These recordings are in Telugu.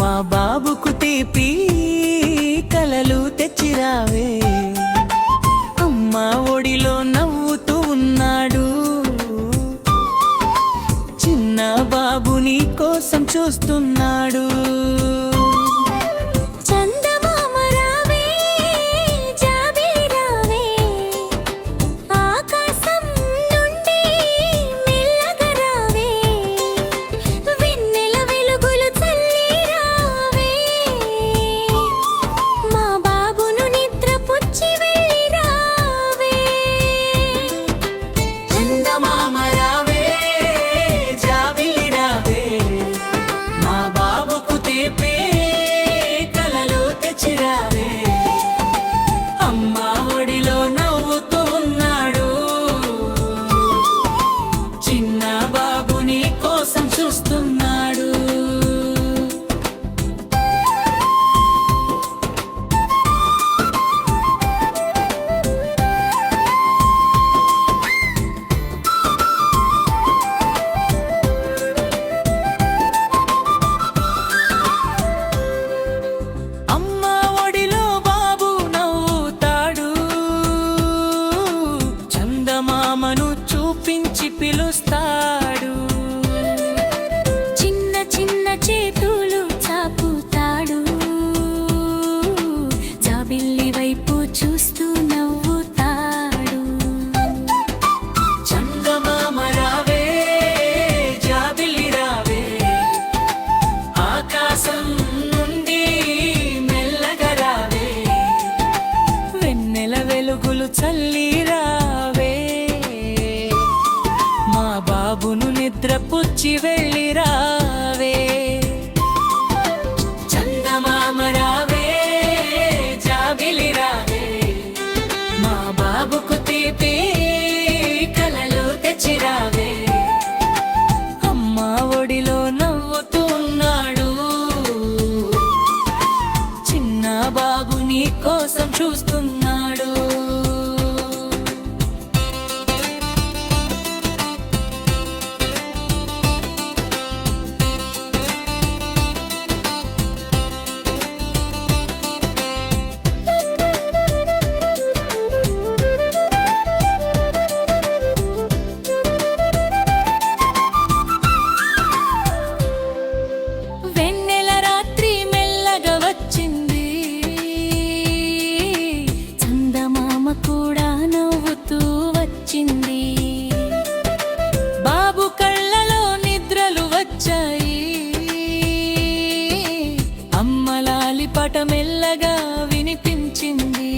మా బాబుకు తీపి కలలు తెచ్చిరావే. అమ్మా ఒడిలో నవ్వుతూ ఉన్నాడు, చిన్న బాబు నీ కోసం చూస్తున్నాడు. మామను చూపించి పిలుస్తాడు, చిన్న చిన్న చేతులు చాపుతాడు, జాబిల్లి వైపు చూస్తూ నవ్వుతాడు. చందమామ రావే, జాబిల్లి రావే, ఆకాశం నుండి మెల్లగా రావే, వెన్నెల వెలుగులు చల్లిరా, బాబును నిద్రపుచ్చి వెళ్ళిరావే. చందమామ రావే, జాబిలి రావే, మా బాబుకు తీపి కలలు తెచ్చిరావే. అమ్మా ఒడిలో నవ్వుతున్నాడు, చిన్న బాబు నీ కోసం చూస్తున్నాడు. కూడా నవ్వుతూ వచ్చింది, బాబు కళ్ళలో నిద్రలు వచ్చాయి, అమ్మ లాలిపాట మెల్లగా వినిపించింది.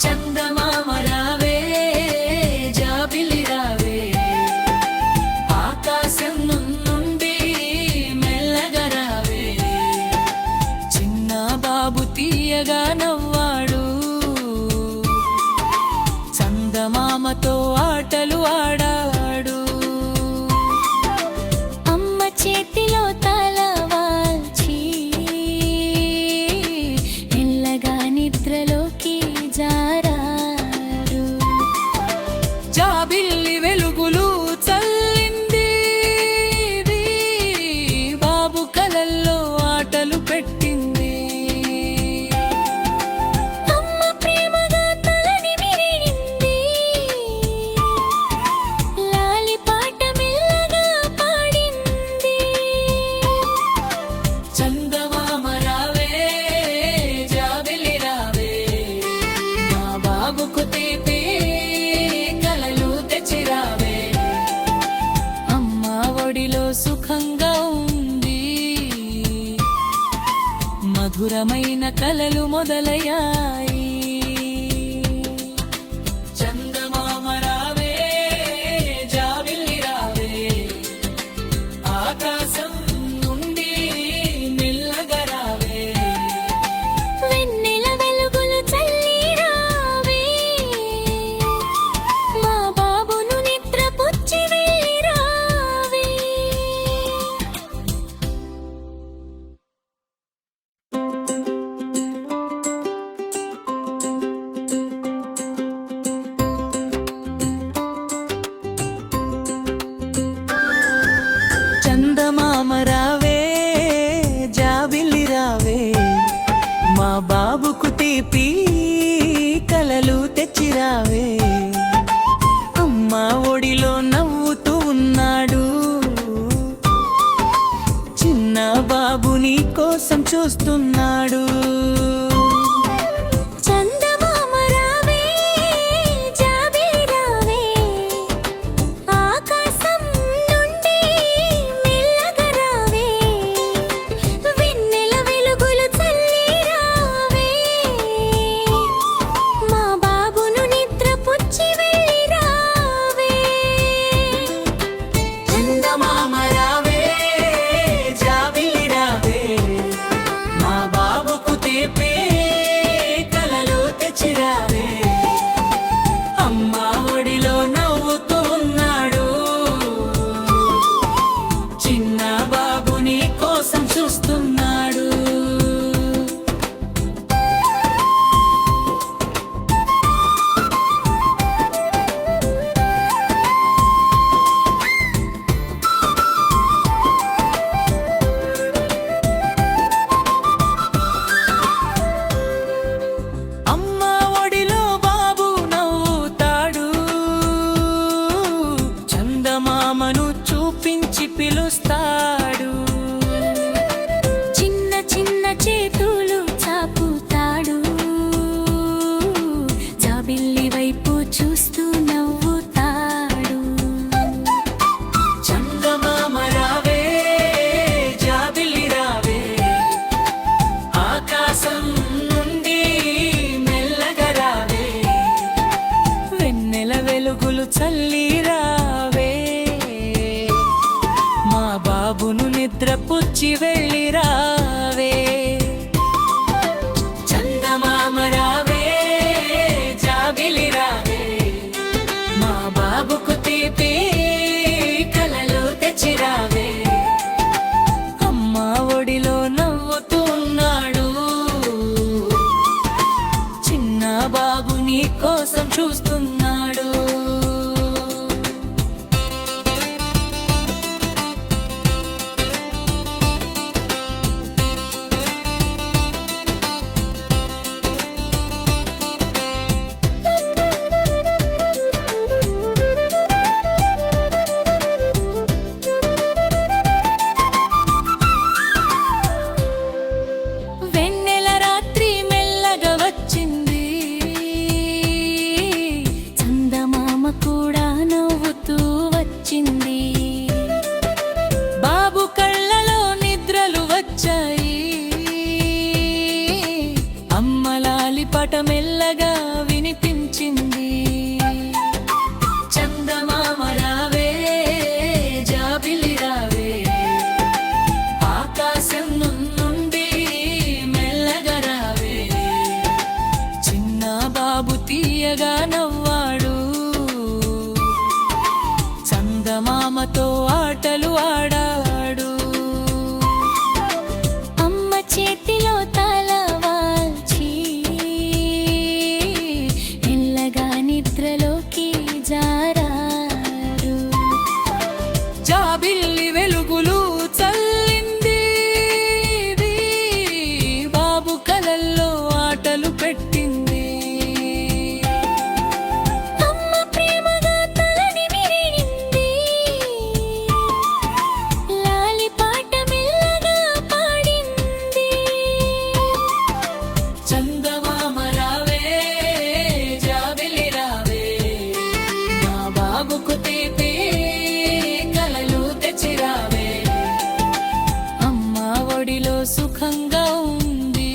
చందమామ రావే, జాబిలి రావే, ఆకాశం నుండి మెల్లగా రావే, చిన్న బాబు తీయగా నవ్వాడు, మామతో ఆటలు ఆడాడు. అమ్మ చేతిలో తల వాల్చి మెల్లగా నిద్రలోకి జారాడు. జాబిల్లి వెలుగులు చల్లింది, బాబు కలల్లో ఆటలు పెట్టింది. బాబుకు తీపి కలలు తెచ్చిరావే, అమ్మ ఒడిలో సుఖంగా ఉంది, మధురమైన కలలు మొదలయ్యాయి. చందమామ రావే, జాబిల్లి రావే, ఆకాశం నుండి మెల్లగా రావే, వెన్నెల వెలుగులు చల్లిరావే, మా బాబును నిద్రపుచ్చి వెళ్ళిరావే. చందమామ రావే, తీపి కలలు తెచ్చిరావే. అమ్మ ఒడిలో నవ్వుతూ ఉన్నాడు, చిన్న బాబు నీ కోసం చూస్తున్నాడు. పిలుస్తాడు, చిన్న చిన్న చేతులు చాపుతాడు, జాబిల్లి వైపు చూస్తూ నవ్వుతాడు. చందమామ రావే జాబిల్లి రావే, ఆకాశం నుండి మెల్లగా రావే, వెన్నెల వెలుగులు చల్లిరా బాబును నిద్రపుచ్చి వెళ్ళిరావే. చందమామ రావే జాబిలి రావే, మా బాబుకు తీపి కలలు తెచ్చిరావే. అమ్మ ఒడిలో నవ్వుతున్నాడు, చిన్న బాబు నీ కోసం చూస్తున్నాడు. బాబు కళ్ళలో నిద్రలు వచ్చాయి, అమ్మ లాలిపాట మెల్లగా వినిపించింది. చందమామ రావే జాబిలి రావే, ఆకాశం నుండి మెల్లగా రావే, చిన్న బాబు తీయగా నవ్వాడు, చందమామతో ఆటలు ఆడాడు. అమ్మ చేతిలో తల వాల్చి మెల్లగా నిద్రలోకి జారాడు. జాబిల్లి వెలుగులు చల్లింది, బాబు కలల్లో ఆటలు పెట్టింది. చందమామ రావే జాబిలి రావే, మా బాబుకు తీపి కలలు తెచ్చిరావే. అమ్మ ఒడిలో సుఖంగా ఉంది,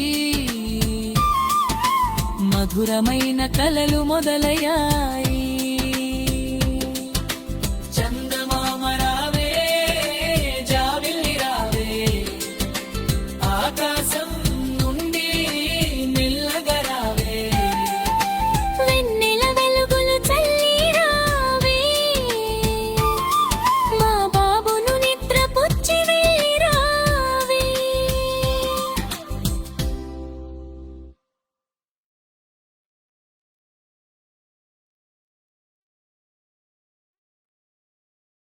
మధురమైన కలలు మొదలయ్యాయి.